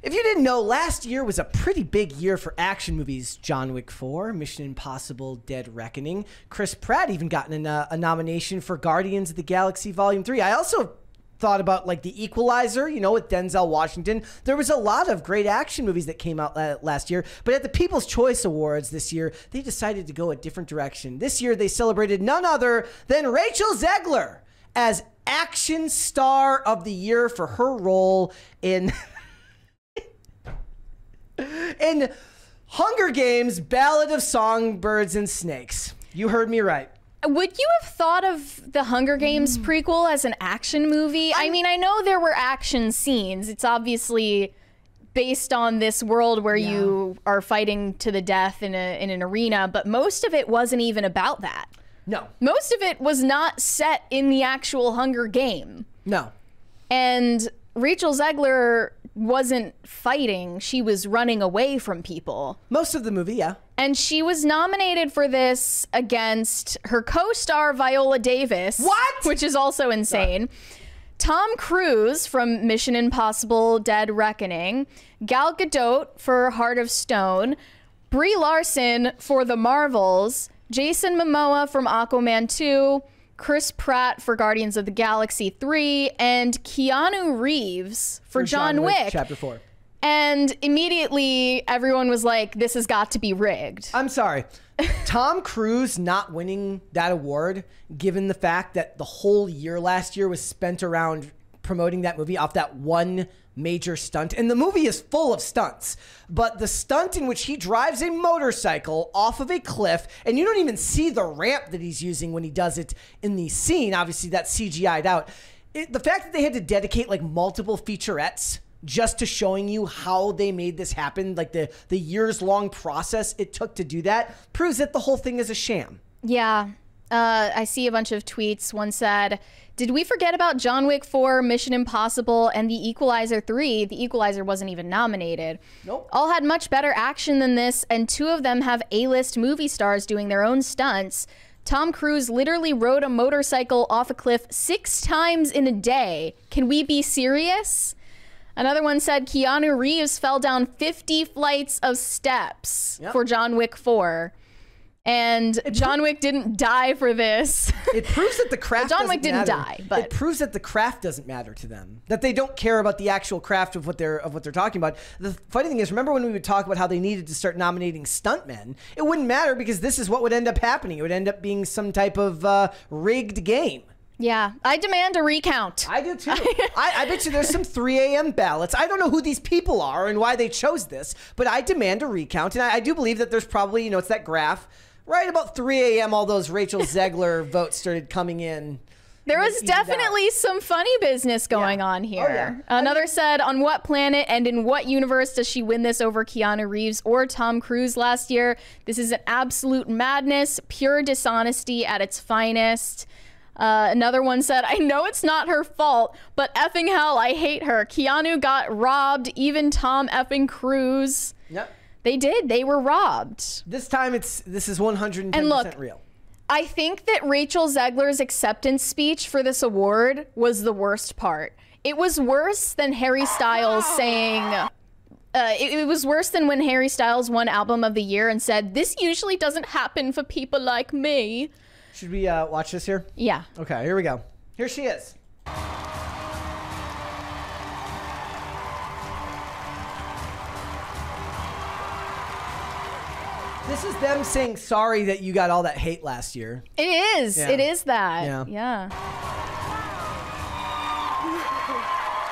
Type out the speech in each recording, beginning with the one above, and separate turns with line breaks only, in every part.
If you didn't know, last year was a pretty big year for action movies. John Wick 4, Mission Impossible Dead Reckoning. Chris Pratt even got a nomination for Guardians of the Galaxy Volume 3. I also thought about like The Equalizer, you know, with Denzel Washington. There was a lot of great action movies that came out last year, but at the People's Choice Awards this year, they decided to go a different direction. This year, they celebrated none other than Rachel Zegler as Action Star of the Year for her role in in Hunger Games: Ballad of Songbirds and Snakes. You heard me right.
Would you have thought of the Hunger Games prequel as an action movie? I mean, I know there were action scenes. It's obviously based on this world where you are fighting to the death in an arena, but most of it wasn't even about that.
No.
Most of it was not set in the actual Hunger Game.
No.
And Rachel Zegler wasn't fighting. She was running away from people.
Most of the movie, yeah.
And she was nominated for this against her co-star Viola Davis.
What?
Which is also insane. Tom Cruise from Mission Impossible Dead Reckoning. Gal Gadot for Heart of Stone. Brie Larson for The Marvels. Jason Momoa from Aquaman 2. Chris Pratt for Guardians of the Galaxy 3. And Keanu Reeves for John Wick.
Chapter 4.
And immediately everyone was like, this has got to be rigged.
I'm sorry. Tom Cruise not winning that award, given the fact that the whole year last year was spent around promoting that movie off that one major stunt. And the movie is full of stunts. But the stunt in which he drives a motorcycle off of a cliff, and you don't even see the ramp that he's using when he does it in the scene. Obviously, that's CGI'd out. The fact that they had to dedicate like multiple featurettes just to showing you how they made this happen, like the years-long process it took to do that, proves that the whole thing is a sham.
Yeah. I see a bunch of tweets. One said, did we forget about John Wick 4, Mission Impossible, and The Equalizer 3? The Equalizer wasn't even nominated.
Nope.
All had much better action than this, and two of them have A-list movie stars doing their own stunts. Tom Cruise literally rode a motorcycle off a cliff 6 times in a day. Can we be serious? Another one said Keanu Reeves fell down 50 flights of steps for John Wick 4. And John Wick didn't die for this.
It proves that the craft
John Wick didn't die, but
it proves that the craft doesn't matter to them. That they don't care about the actual craft of what they're talking about. The funny thing is, remember when we would talk about how they needed to start nominating stuntmen? It wouldn't matter because this is what would end up happening. It would end up being some type of rigged game.
Yeah, I demand a recount.
I do too. I bet you there's some 3 a.m. ballots. I don't know who these people are and why they chose this, but I demand a recount. And I do believe that there's probably, you know, it's that graph. Right about 3 a.m., all those Rachel Zegler votes started coming in.
There was definitely some funny business going on here.
Oh, yeah.
Another said, on what planet and in what universe does she win this over Keanu Reeves or Tom Cruise last year? This is an absolute madness, pure dishonesty at its finest. Another one said, I know it's not her fault, but effing hell, I hate her. Keanu got robbed, even Tom effing Cruise.
Yep.
They did. They were robbed.
This time, this is 110%
and look,
real.
I think that Rachel Zegler's acceptance speech for this award was the worst part. It was worse than Harry Styles saying... it was worse than when Harry Styles won Album of the Year and said, this usually doesn't happen for people like me.
Should we watch this here?
Yeah.
Okay, here we go. Here she is. This is them saying sorry that you got all that hate last year.
It is.
Yeah.
It is that.
Yeah.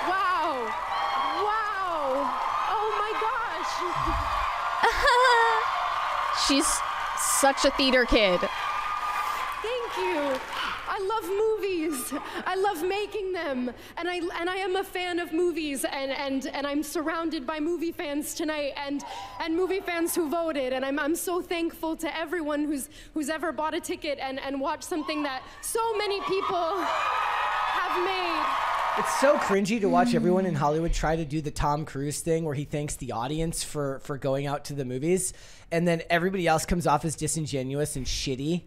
Wow. Wow. Oh my gosh.
She's such a theater kid.
Thank you. I love movies. I love making them. And I am a fan of movies, and I'm surrounded by movie fans tonight and movie fans who voted, and I'm so thankful to everyone who's ever bought a ticket and watched something that so many people have made.
It's so cringy to watch everyone in Hollywood try to do the Tom Cruise thing where he thanks the audience for going out to the movies, and then everybody else comes off as disingenuous and shitty.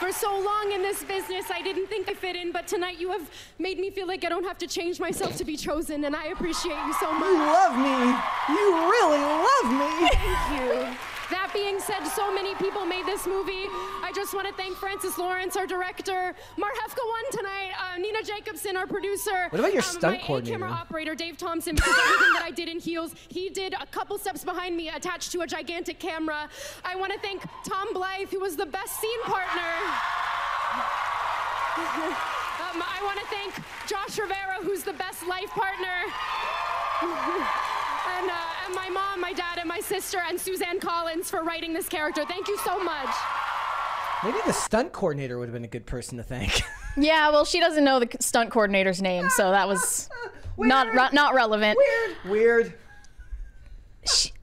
For so long in this business, I didn't think I fit in, but tonight you have made me feel like I don't have to change myself to be chosen, and I appreciate you so much.
You love me. You really love me.
Thank you. That being said, so many people made this movie. I just want to thank Francis Lawrence, our director, Mar Hefka won tonight, Nina Jacobson, our producer.
What about your stunt coordinator?
My camera operator, Dave Thompson, because everything that I did in heels, he did a couple steps behind me attached to a gigantic camera. I want to thank Tom Blythe, who was the best scene partner. I want to thank Josh Rivera, who's the best life partner. And my mom, my dad, and my sister, and Suzanne Collins for writing this character. Thank you so much.
Maybe the stunt coordinator would have been a good person to thank.
Yeah, well, she doesn't know the stunt coordinator's name, so that was not relevant.
Weird.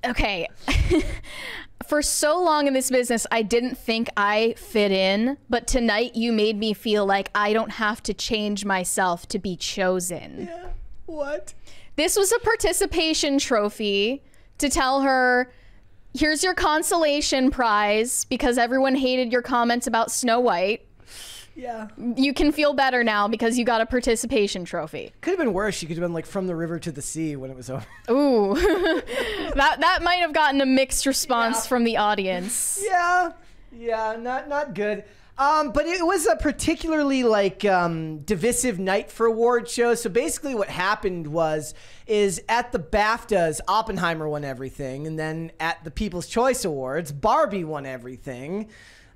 Okay. For so long in this business, I didn't think I fit in, but tonight you made me feel like I don't have to change myself to be chosen.
Yeah. What?
This was a participation trophy to tell her, here's your consolation prize because everyone hated your comments about Snow White.
Yeah.
You can feel better now because you got a participation trophy.
Could have been worse. She could have been like From the River to the Sea when it was over.
Ooh. that might have gotten a mixed response from the audience.
Yeah. Yeah, not good. But it was a particularly divisive night for award shows. So basically what happened is at the BAFTAs, Oppenheimer won everything. And then at the People's Choice Awards, Barbie won everything.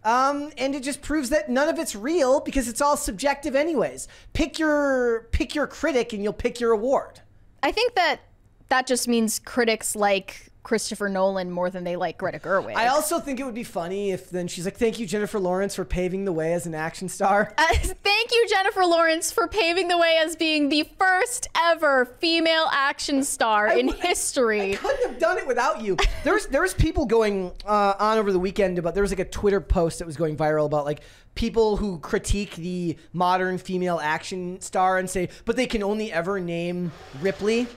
And it just proves that none of it's real because it's all subjective anyways. Pick your critic and you'll pick your award.
I think that just means critics like Christopher Nolan more than they like Greta Gerwig.
I also think it would be funny if then she's like, thank you, Jennifer Lawrence, for paving the way as an action star.
Thank you, Jennifer Lawrence, for paving the way as being the first ever female action star in history.
I couldn't have done it without you. There was people going on over the weekend about, there was like a Twitter post that was going viral about like people who critique the modern female action star and say, but they can only ever name Ripley.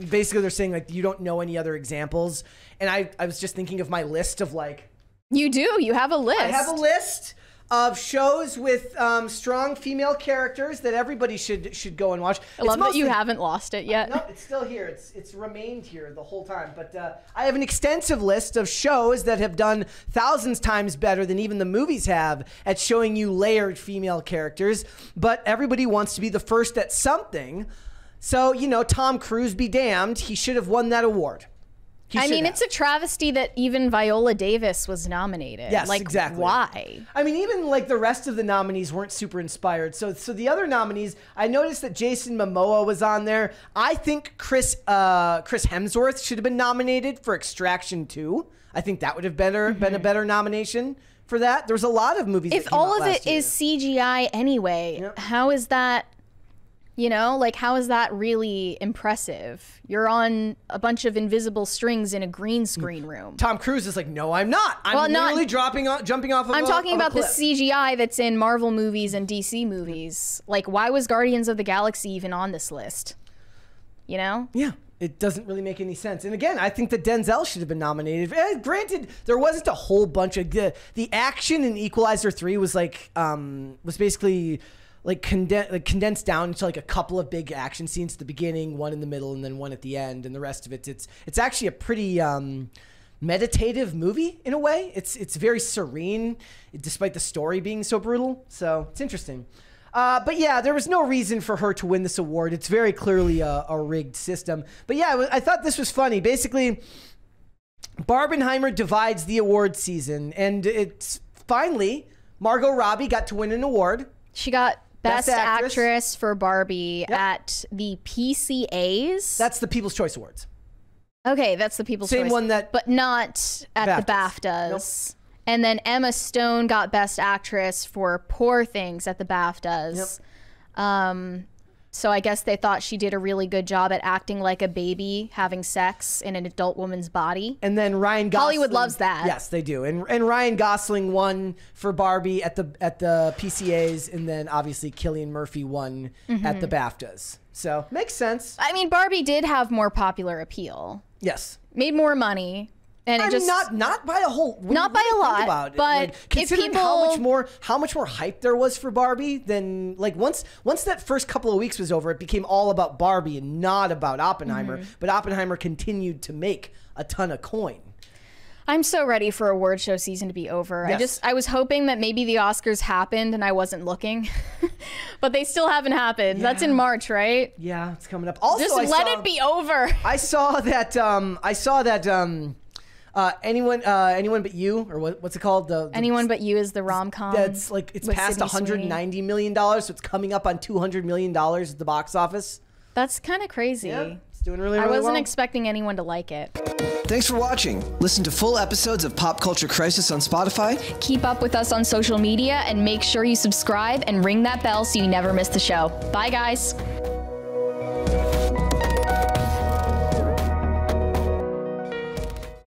Basically, they're saying, like, you don't know any other examples. And I was just thinking of my list of, like...
You do. You have a list.
I have a list of shows with strong female characters that everybody should go and watch.
I love that you haven't lost it yet.
No, it's still here. It's remained here the whole time. But I have an extensive list of shows that have done thousands times better than even the movies have at showing you layered female characters. But everybody wants to be the first at something. So, Tom Cruise be damned. He should have won that award.
It's a travesty that even Viola Davis was nominated.
Yes, exactly.
Why?
I mean, even like the rest of the nominees weren't super inspired. So the other nominees, I noticed that Jason Momoa was on there. I think Chris Hemsworth should have been nominated for Extraction 2. I think that would have been a better nomination for that. There's a lot of movies.
If all of it is CGI anyway, how is that? How is that really impressive? You're on a bunch of invisible strings in a green screen room.
Tom Cruise is like, no, I'm not. I'm literally jumping off of
I'm talking about the
cliff.
CGI that's in Marvel movies and DC movies. Like, why was Guardians of the Galaxy even on this list? Yeah.
It doesn't really make any sense. And again, I think that Denzel should have been nominated. Granted, there wasn't a whole bunch of the action in Equalizer 3 was was basically condensed down into like a couple of big action scenes at the beginning, one in the middle, and then one at the end, and the rest of it's actually a pretty meditative movie in a way. It's very serene, despite the story being so brutal. So it's interesting. But yeah, there was no reason for her to win this award. It's very clearly a rigged system. But yeah, I thought this was funny. Basically, Barbenheimer divides the award season, and it's finally Margot Robbie got to win an award.
She got Best Actress for Barbie at the PCAs.
That's the People's Choice Awards.
Okay, that's the People's Choice.
Same one that...
But not at the BAFTAs. Nope. And then Emma Stone got Best Actress for Poor Things at the BAFTAs. Yep. So I guess they thought she did a really good job at acting like a baby having sex in an adult woman's body.
And then Ryan Gosling...
Hollywood loves that.
Yes, they do. And Ryan Gosling won for Barbie at the PCAs, and then obviously Cillian Murphy won at the BAFTAs. So, makes sense.
I mean, Barbie did have more popular appeal.
Yes.
Made more money. And it just
not by a whole,
not by a lot, but
considering how much more hype there was for Barbie, then like once that first couple of weeks was over, it became all about Barbie and not about Oppenheimer. But Oppenheimer continued to make a ton of coin.
I'm so ready for award show season to be over.
Yes.
I was hoping that maybe the Oscars happened and I wasn't looking, but they still haven't happened.
Yeah.
That's in March, right?
Yeah, it's coming up. Also,
just let it be over.
I saw that. Anyone But You, or what's it called?
Anyone But You is the rom-com.
That's like it's past $190 million, so it's coming up on $200 million at the box office.
That's kind of crazy.
Yeah, it's doing really
I
well.
wasn't expecting anyone to like it.
Thanks for watching. Listen to full episodes of Pop Culture Crisis on Spotify.
Keep up with us on social media and make sure you subscribe and ring that bell so you never miss the show. Bye, guys.